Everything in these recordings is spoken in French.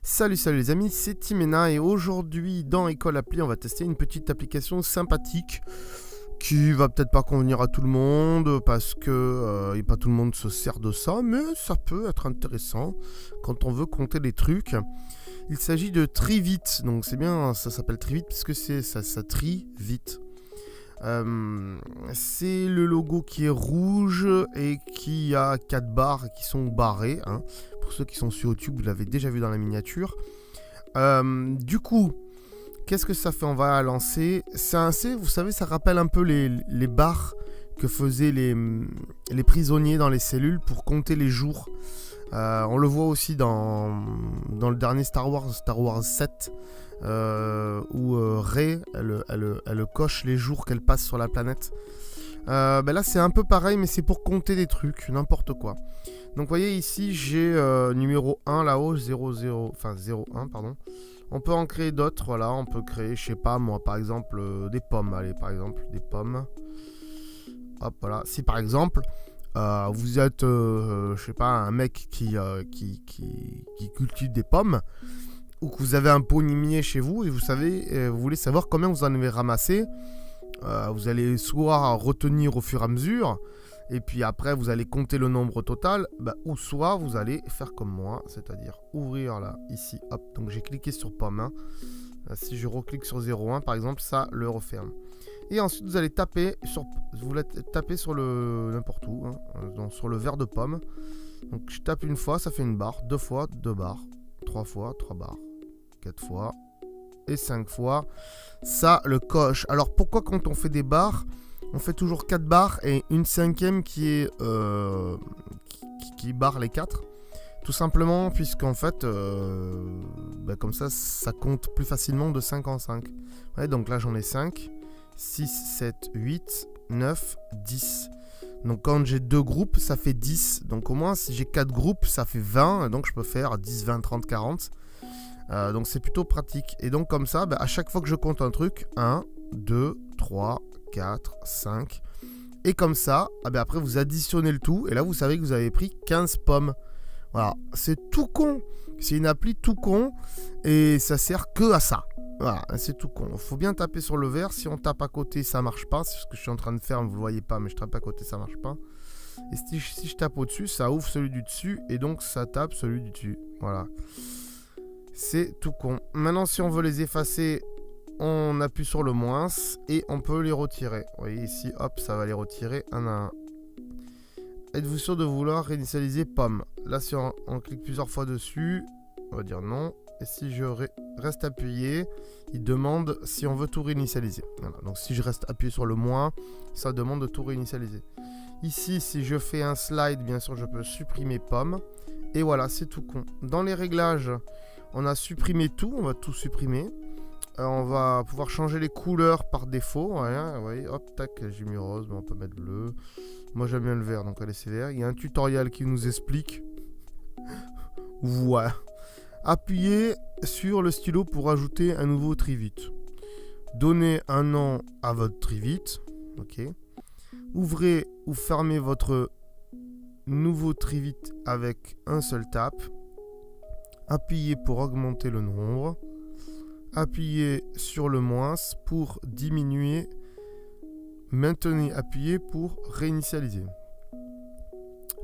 Salut les amis, c'est Timena et aujourd'hui dans École Appli on va tester une petite application sympathique qui va peut-être pas convenir à tout le monde parce que pas tout le monde se sert de ça, mais ça peut être intéressant quand on veut compter des trucs. Il s'agit de Trivit, donc c'est bien, ça s'appelle Trivit puisque ça trie vite. C'est le logo qui est rouge et qui a 4 barres qui sont barrées, hein. Pour ceux qui sont sur YouTube, vous l'avez déjà vu dans la miniature. Du coup, qu'est-ce que ça fait? On va lancer. Vous savez, ça rappelle un peu les barres que faisaient les prisonniers dans les cellules pour compter les jours. On le voit aussi dans le dernier Star Wars 7, où Rey, elle coche les jours qu'elle passe sur la planète. Là, c'est un peu pareil, mais c'est pour compter des trucs, n'importe quoi. Donc, vous voyez ici, j'ai numéro 1 là-haut, 01, pardon. On peut en créer d'autres, voilà. On peut créer, je sais pas, moi, par exemple, des pommes. Allez, par exemple, des pommes. Hop, voilà. Si, par exemple, vous êtes, je sais pas, un mec qui cultive des pommes, ou que vous avez un pommier chez vous, et vous voulez savoir combien vous en avez ramassé, vous allez soit retenir au fur et à mesure, et puis après vous allez compter le nombre total, ou soit vous allez faire comme moi, c'est-à-dire ouvrir là, ici, hop, donc j'ai cliqué sur pomme, hein. Si je reclique sur 01 par exemple, ça le referme. Et ensuite vous allez taper sur le n'importe où, hein, donc sur le verre de pomme. Donc je tape une fois, ça fait une barre, 2 fois, 2 barres, 3 fois, 3 barres, 4 fois et 5 fois, ça le coche. Alors pourquoi quand on fait des barres, on fait toujours 4 barres et une cinquième qui barre les 4? Tout simplement puisqu'en fait, comme ça compte plus facilement de 5 en 5. Ouais, donc là j'en ai 5, 6, 7, 8, 9, 10. Donc quand j'ai 2 groupes, ça fait 10. Donc au moins si j'ai 4 groupes, ça fait 20. Donc je peux faire 10, 20, 30, 40. Donc c'est plutôt pratique. Et donc comme ça, à chaque fois que je compte un truc, 1, 2, 3, 4, 5. Et comme ça, après vous additionnez le tout. Et là vous savez que vous avez pris 15 pommes. Voilà, c'est tout con. C'est une appli tout con. Et ça sert que à ça. Voilà, c'est tout con. Il faut bien taper sur le verre. Si on tape à côté, ça marche pas. C'est ce que je suis en train de faire, vous le voyez pas, mais je tape à côté, ça marche pas. Et si je tape au-dessus, ça ouvre celui du dessus. Et donc ça tape celui du dessus. Voilà. C'est tout con. Maintenant, si on veut les effacer, on appuie sur le moins et on peut les retirer. Vous voyez ici, hop, ça va les retirer un à un. Êtes-vous sûr de vouloir réinitialiser pomme? Là, si on clique plusieurs fois dessus, on va dire non. Et si je reste appuyé, il demande si on veut tout réinitialiser. Voilà. Donc si je reste appuyé sur le moins, ça demande de tout réinitialiser. Ici, si je fais un slide, bien sûr, je peux supprimer pomme. Et voilà, c'est tout con. Dans les réglages, on a supprimé tout, on va tout supprimer. On va pouvoir changer les couleurs par défaut. Voilà, vous voyez, hop, tac, j'ai mis rose, mais on peut mettre bleu. Moi j'aime bien le vert, donc allez, c'est vert. Il y a un tutoriel qui nous explique. Voilà. Appuyez sur le stylo pour ajouter un nouveau Trivit. Donnez un nom à votre Trivit. Ok. Ouvrez ou fermez votre nouveau Trivit avec un seul tap. Appuyez pour augmenter le nombre. Appuyez sur le moins pour diminuer. Maintenez appuyé pour réinitialiser.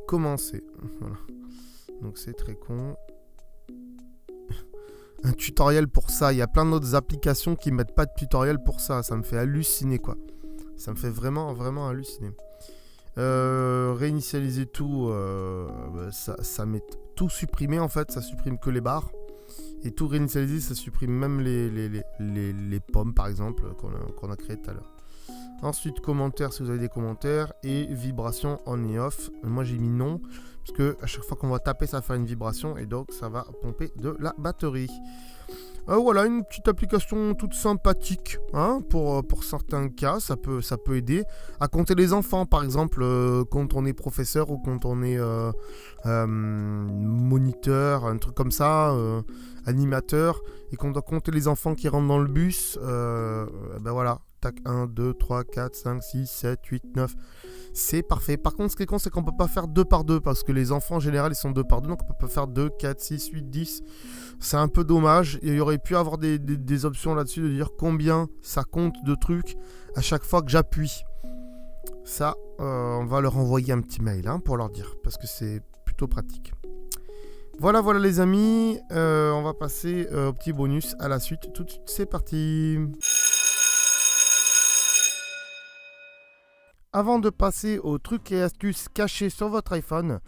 Commencer. Voilà. Donc c'est très con. Un tutoriel pour ça. Il y a plein d'autres applications qui mettent pas de tutoriel pour ça. Ça me fait halluciner, quoi. Ça me fait vraiment, vraiment halluciner. Réinitialiser tout. Ça met tout supprimé, en fait. Ça supprime que les barres. Et tout réinitialiser, ça supprime même les pommes, par exemple, qu'on a créé tout à l'heure. Ensuite, commentaires si vous avez des commentaires. Et vibration on et off. Moi, j'ai mis non. Parce que à chaque fois qu'on va taper, ça va faire une vibration. Et donc, ça va pomper de la batterie. Voilà, une petite application toute sympathique, hein, pour certains cas, ça peut aider à compter les enfants, par exemple, quand on est professeur ou quand on est moniteur, un truc comme ça, animateur, et qu'on doit compter les enfants qui rentrent dans le bus, ben voilà, tac, 1, 2, 3, 4, 5, 6, 7, 8, 9... C'est parfait. Par contre, ce qui est con, c'est qu'on peut pas faire 2 par 2 parce que les enfants en général ils sont 2 par 2, donc on peut pas faire 2, 4, 6, 8, 10. C'est un peu dommage. Il y aurait pu avoir des options là-dessus de dire combien ça compte de trucs à chaque fois que j'appuie. Ça, on va leur envoyer un petit mail hein, pour leur dire parce que c'est plutôt pratique. Voilà les amis. On va passer au petit bonus à la suite. Tout de suite, c'est parti. Avant de passer aux trucs et astuces cachés sur votre iPhone,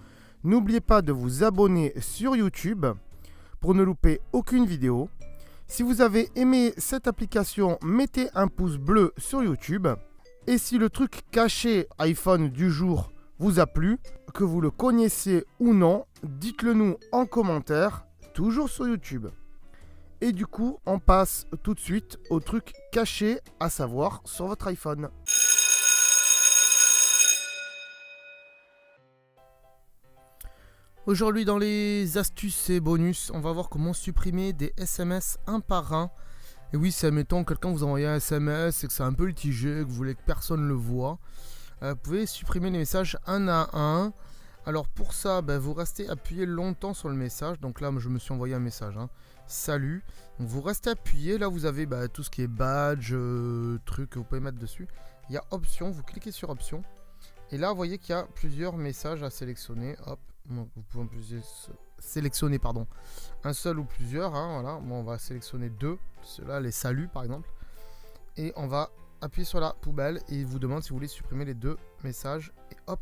n'oubliez pas de vous abonner sur YouTube pour ne louper aucune vidéo. Si vous avez aimé cette application, mettez un pouce bleu sur YouTube. Et si le truc caché iPhone du jour vous a plu, que vous le connaissiez ou non, dites-le nous en commentaire, toujours sur YouTube. Et du coup, on passe tout de suite au truc caché à savoir sur votre iPhone. Aujourd'hui dans les astuces et bonus, on va voir comment supprimer des SMS un par un. Et oui, si admettons quelqu'un vous envoie un SMS et que c'est un peu litigé, que vous voulez que personne le voit, vous pouvez supprimer les messages un à un. Alors pour ça, vous restez appuyé longtemps sur le message. Donc là, je me suis envoyé un message. Hein. Salut. Donc vous restez appuyé. Là, vous avez tout ce qui est badge, trucs que vous pouvez mettre dessus. Il y a options. Vous cliquez sur options. Et là, vous voyez qu'il y a plusieurs messages à sélectionner. Hop. Donc, vous pouvez sélectionner un seul ou plusieurs. Hein, voilà. Bon, on va sélectionner 2. Ceux-là, les saluts par exemple. Et on va appuyer sur la poubelle. Et il vous demande si vous voulez supprimer les 2 messages. Et hop,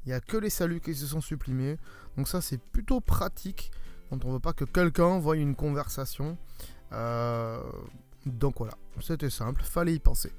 il n'y a que les saluts qui se sont supprimés. Donc ça, c'est plutôt pratique. Quand on ne veut pas que quelqu'un voie une conversation. Donc voilà, c'était simple. Fallait y penser.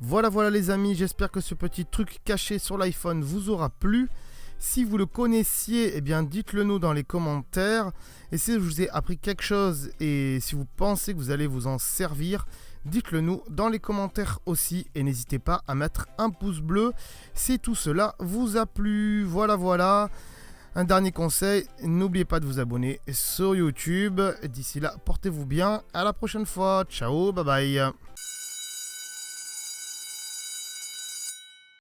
Voilà les amis, j'espère que ce petit truc caché sur l'iPhone vous aura plu. Si vous le connaissiez, dites-le nous dans les commentaires. Et si je vous ai appris quelque chose et si vous pensez que vous allez vous en servir, dites-le nous dans les commentaires aussi. Et n'hésitez pas à mettre un pouce bleu si tout cela vous a plu. Voilà. Un dernier conseil, n'oubliez pas de vous abonner sur YouTube. D'ici là, portez-vous bien. À la prochaine fois. Ciao, bye bye.